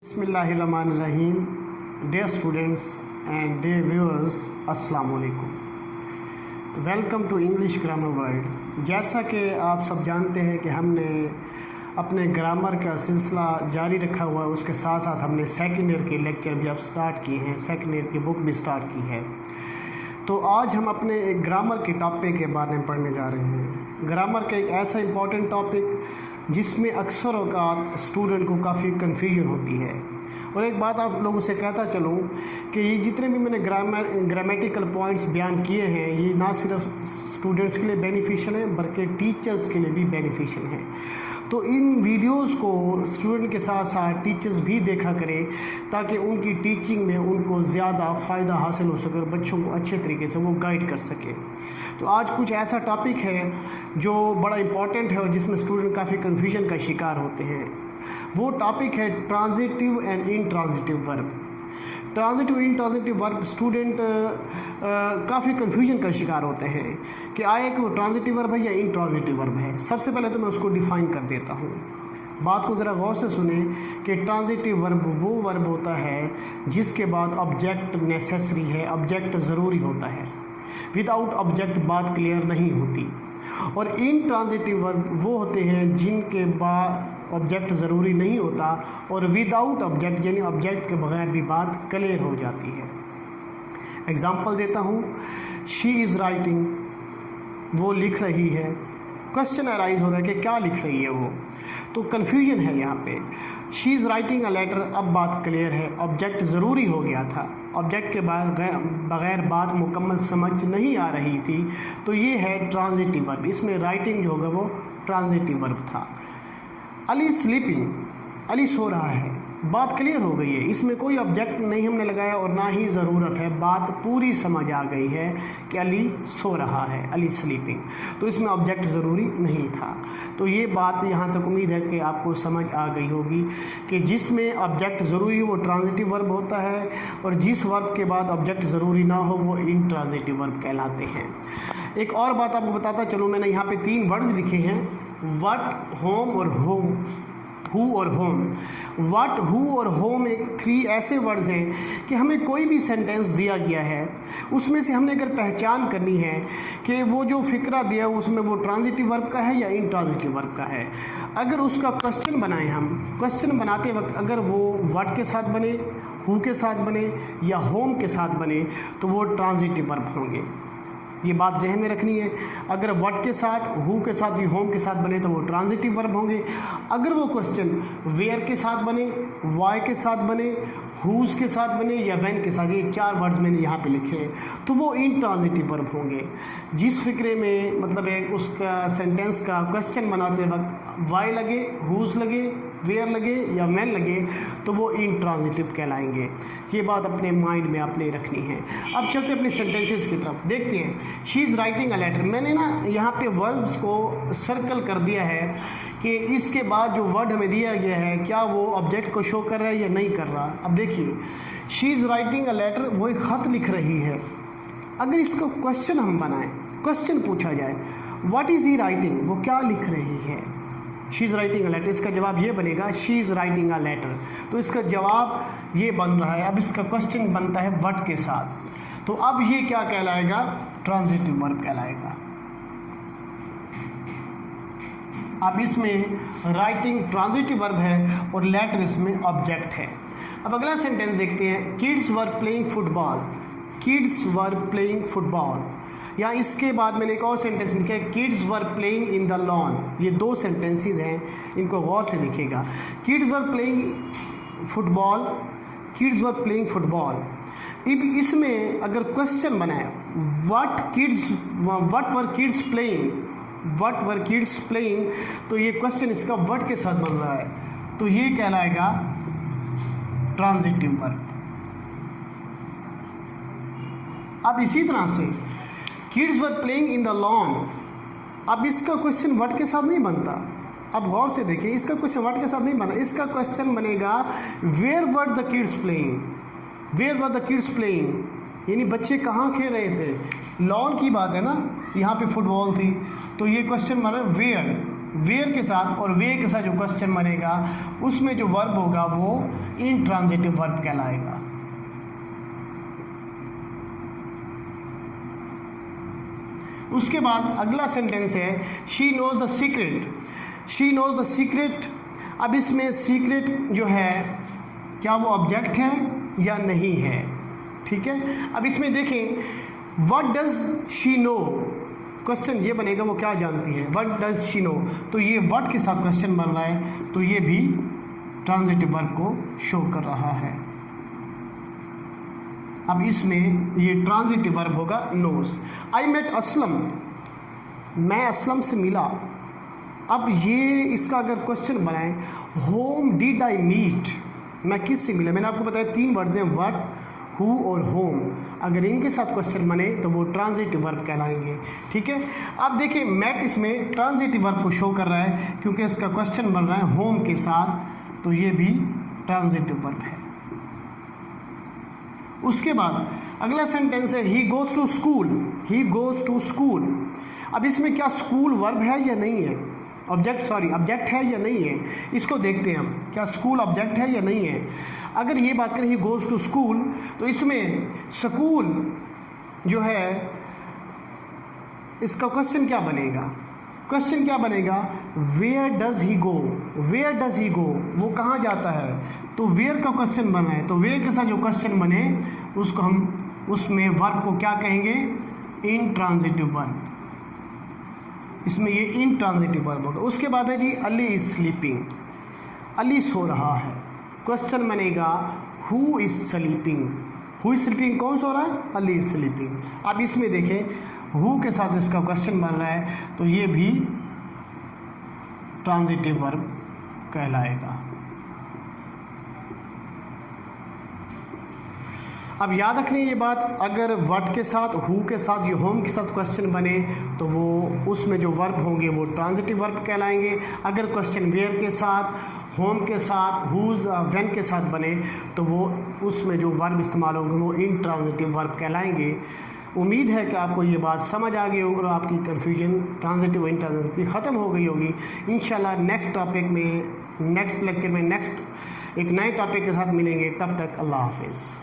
बिस्मिल्लाहिर्रहमानिर्रहीम। Dear students and dear viewers, अस्सलाम वालेकुम। Welcome to English grammar world. जैसा कि आप सब जानते हैं कि हमने अपने ग्रामर का सिलसिला जारी रखा हुआ है, उसके साथ साथ हमने सेकेंड ईयर के लेक्चर भी अब स्टार्ट किए हैं, सेकेंड ईयर की बुक भी स्टार्ट की है। तो आज हम अपने एक ग्रामर के टॉपिक के बारे में पढ़ने जा रहे हैं। ग्रामर का एक ऐसा इम्पॉर्टेंट टॉपिक जिसमें अक्सर औक़ात स्टूडेंट को काफ़ी कन्फ्यूजन होती है। और एक बात आप लोगों से कहता चलूँ कि ये जितने भी मैंने ग्रामेटिकल पॉइंट्स बयान किए हैं, ये ना सिर्फ स्टूडेंट्स के लिए बेनिफिशियल है बल्कि टीचर्स के लिए भी बेनिफिशियल है। तो इन वीडियोस को स्टूडेंट के साथ साथ टीचर्स भी देखा करें ताकि उनकी टीचिंग में उनको ज़्यादा फ़ायदा हासिल हो सके और बच्चों को अच्छे तरीके से वो गाइड कर सके। तो आज कुछ ऐसा टॉपिक है जो बड़ा इम्पॉर्टेंट है और जिसमें स्टूडेंट काफ़ी कन्फ्यूजन का शिकार होते हैं। वो टॉपिक है transitive and intransitive verb. Transitive intransitive verb student काफ़ी कन्फ्यूजन का शिकार होते हैं कि आए कि वो ट्रांजिटिव वर्ब है या इनट्रांजिटिव वर्ब है। सबसे पहले तो मैं उसको डिफ़ाइन कर देता हूँ। बात को ज़रा गौर से सुने कि ट्रांजिटिव वर्ब वो वर्ब होता है जिसके बाद ऑब्जेक्ट नेसेसरी है, ऑब्जेक्ट ज़रूरी होता है। विदाउट ऑब्जेक्ट बात क्लियर नहीं होती। और इनट्रांजिटिव वर्ब वो होते हैं जिनके बाद ऑब्जेक्ट ज़रूरी नहीं होता और विदाउट ऑब्जेक्ट यानी ऑब्जेक्ट के बगैर भी बात क्लियर हो जाती है। एग्जांपल देता हूँ, शी इज़ राइटिंग, वो लिख रही है। क्वेश्चन अराइज हो रहा है कि क्या लिख रही है वो, तो कन्फ्यूजन है यहाँ पे। She is writing a letter, अब बात क्लियर है, ऑब्जेक्ट ज़रूरी हो गया था, ऑब्जेक्ट के बगैर बात मुकम्मल समझ नहीं आ रही थी, तो ये है ट्रांजिटिव वर्ब। इसमें राइटिंग जो होगा वो ट्रांजिटिव वर्ब था। अली स्लीपिंग, अली सो रहा है, बात क्लियर हो गई है, इसमें कोई ऑब्जेक्ट नहीं हमने लगाया और ना ही ज़रूरत है, बात पूरी समझ आ गई है कि अली सो रहा है, अली स्लीपिंग, तो इसमें ऑब्जेक्ट ज़रूरी नहीं था। तो ये बात यहाँ तक उम्मीद है कि आपको समझ आ गई होगी कि जिसमें ऑब्जेक्ट ज़रूरी वो ट्रांजिटिव वर्ब होता है और जिस वर्ब के बाद ऑब्जेक्ट ज़रूरी ना हो वो इनट्रांजिटिव वर्ब कहलाते हैं। एक और बात आपको बताता चलूँ, मैंने यहाँ पर 3 वर्ड्स लिखे हैं, वट, होम और होम, हु और होम। वट, हु और होम एक 3 ऐसे वर्ड्स हैं कि हमें कोई भी सेंटेंस दिया गया है उसमें से हमने अगर पहचान करनी है कि वो जो फ़िक्रा दिया है उसमें वो ट्रांजिटिव वर्ब का है या इनट्रांजिटिव वर्ब का है। अगर उसका क्वेश्चन बनाएं, हम क्वेश्चन बनाते वक्त अगर वो वट के साथ बने, हु के साथ बने या होम के साथ बने तो वो ट्रांजिटिव वर्ब होंगे। ये बात जहन में रखनी है। अगर वट के साथ, हु के साथ या होम के साथ बने तो वो ट्रांजिटिव वर्ब होंगे। अगर वो क्वेश्चन वेयर के साथ बने, वाई के साथ बने, हुज के साथ बने या व्हेन के साथ, ये 4 वर्ड्स मैंने यहाँ पे लिखे हैं, तो वो इनट्रांजिटिव वर्ब होंगे। जिस फिक्रे में मतलब एक उसका सेंटेंस का क्वेश्चन बनाते वक्त वाई लगे, हुज लगे, वेयर लगे या व्हेन लगे तो वो इनट्रांजिटिव कहलाएंगे। ये बात अपने माइंड में आपने रखनी है। अब चलते अपने सेंटेंसेस की तरफ, देखते हैं। She is writing a letter, मैंने ना यहाँ पे वर्ब्स को सर्कल कर दिया है कि इसके बाद जो वर्ड हमें दिया गया है क्या वो ऑब्जेक्ट को शो कर रहा है या नहीं कर रहा। अब देखिए, she is writing a letter, वो एक ख़त लिख रही है। अगर इसको क्वेश्चन हम बनाएं, क्वेश्चन पूछा जाए व्हाट इज़ ही राइटिंग, वो क्या लिख रही है। She is writing a letter, इसका जवाब ये बनेगा she is writing a letter, तो इसका जवाब ये बन रहा है। अब इसका क्वेश्चन बनता है व्हाट के साथ, तो अब ये क्या कहलाएगा, ट्रांजिटिव वर्ब कहलाएगा। अब इसमें राइटिंग ट्रांजिटिव वर्ब है और लेटर इसमें ऑब्जेक्ट है। अब अगला सेंटेंस देखते हैं, kids were playing football, kids were playing football. या इसके बाद मैंने एक और सेंटेंस लिखा है, kids were playing in the lawn. ये 2 सेंटेंसेस हैं, इनको गौर से लिखिएगा। Kids were playing football, kids were playing football. अब इसमें अगर क्वेश्चन बनाए what were kids playing, what were kids playing, तो ये क्वेश्चन इसका व्हाट के साथ बन रहा है, तो ये कहलाएगा ट्रांजिटिव वर्ब। अब इसी तरह से kids were playing in the lawn, अब इसका क्वेश्चन व्हाट के साथ नहीं बनता। अब गौर से देखिए, इसका क्वेश्चन व्हाट के साथ नहीं बनता, इसका क्वेश्चन बनेगा where were the kids playing, where were the kids playing, यानी बच्चे कहाँ खेल रहे थे। लॉन की बात है ना, यहाँ पे फुटबॉल थी, तो ये क्वेश्चन बना वेयर, वेयर के साथ, और वेयर के साथ जो क्वेश्चन बनेगा उसमें जो वर्ब होगा वो इंट्रांजिटिव वर्ब कहलाएगा। उसके बाद अगला सेंटेंस है she knows the secret. She knows the secret. अब इसमें सीक्रेट जो है क्या वो ऑब्जेक्ट है या नहीं है, ठीक है। अब इसमें देखें what does she know, question ये बनेगा वो क्या जानती है, व्हाट डज शी नो, तो ये व्हाट के साथ क्वेश्चन बन रहा है, तो ये भी ट्रांजिटिव वर्ब को शो कर रहा है। अब इसमें ये ट्रांजिटिव वर्ब होगा नोज। आई मेट असलम, मैं असलम से मिला। अब ये इसका अगर क्वेश्चन बनाए होम डिड आई मीट, मैं किस से मिला, मैंने आपको बताया 3 वर्ड्स हैं व्हाट, हु और होम। अगर इनके साथ क्वेश्चन बने तो वो ट्रांजिटिव वर्ब कहलाएंगे, ठीक है। अब देखिए मेट इसमें ट्रांजिटिव वर्ब को शो कर रहा है क्योंकि इसका क्वेश्चन बन रहा है होम के साथ, तो ये भी ट्रांजिटिव वर्ब है। उसके बाद अगला सेंटेंस है he goes to school. He goes to school. अब इसमें क्या स्कूल वर्ब है या नहीं है, ऑब्जेक्ट है या नहीं है, इसको देखते हैं हम, क्या स्कूल ऑब्जेक्ट है या नहीं है। अगर ये बात करें ही गोज़ टू स्कूल, तो इसमें स्कूल जो है इसका क्वेश्चन क्या बनेगा, क्वेश्चन क्या बनेगा where does he go. Where does he go, वो कहाँ जाता है, तो वेयर का क्वेश्चन बना है, तो वेयर के साथ जो क्वेश्चन बने उसको हम उसमें वर्ब को क्या कहेंगे, इंट्रांजिटिव वर्ब। इसमें ये इंट्रांजिटिव वर्ब होगा। उसके बाद है जी अली इज स्लीपिंग, अली सो रहा है। क्वेश्चन बनेगा who is sleeping. Who is sleeping, कौन सो रहा है, अली इज स्लीपिंग। अब इसमें देखें हु के साथ इसका क्वेश्चन बन रहा है, तो ये भी ट्रांजिटिव वर्ब कहलाएगा। अब याद रखनी ये बात, अगर व्हाट के साथ, हु के साथ, ये होम के साथ क्वेश्चन बने तो वो उसमें जो वर्ब होंगे वो ट्रांजिटिव वर्ब कहलाएंगे। अगर क्वेश्चन वेयर के साथ, होम के साथ, हुज, व्हेन के साथ बने तो वो उसमें जो वर्ब इस्तेमाल होंगे वो इंट्रांजिटिव वर्ब कहलाएंगे। उम्मीद है कि आपको ये बात समझ आ गई होगी और आपकी कन्फ्यूजन ट्रांजिटिव इंट्रांजिटिव की ख़त्म हो गई होगी। इंशाल्लाह नेक्स्ट टॉपिक में, नेक्स्ट लेक्चर में, नेक्स्ट एक नए टॉपिक के साथ मिलेंगे। तब तक अल्लाह हाफिज़।